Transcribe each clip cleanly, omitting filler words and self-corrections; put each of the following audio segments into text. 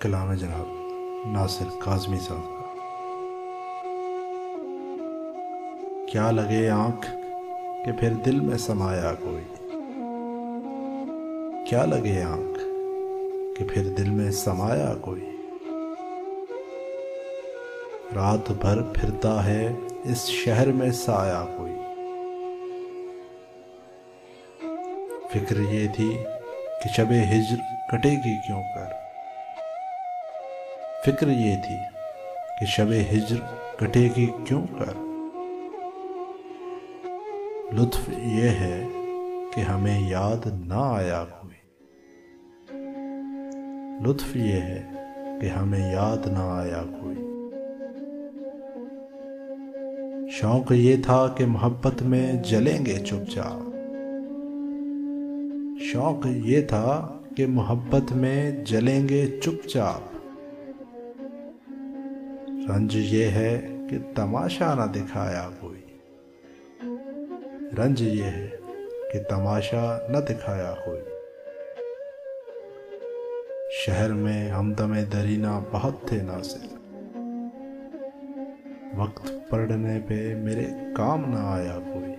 कलाम है जनाब नासिर काज़मी साहब का। क्या लगे आँख कि फिर दिल में समाया कोई, क्या लगे आँख कि फिर दिल में समाया कोई। रात भर फिरता है इस शहर में साया कोई। फिक्र ये थी कि शबे हिज्र कटेगी क्यों कर, फिक्र ये थी कि शबे हिज्र कटेगी क्यों कर। लुत्फ ये है कि हमें याद ना आया कोई, लुत्फ ये है कि हमें याद ना आया कोई। शौक ये था कि मोहब्बत में जलेंगे चुपचाप, शौक ये था कि मोहब्बत में जलेंगे चुपचाप। रंज ये है कि तमाशा ना दिखाया कोई, रंज ये है कि तमाशा न दिखाया कोई। शहर में हमदमे दरीना बहुत थे नासिर, वक्त पड़ने पे मेरे काम ना आया कोई,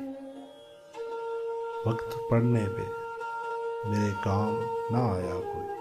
वक्त पड़ने पे मेरे काम ना आया कोई।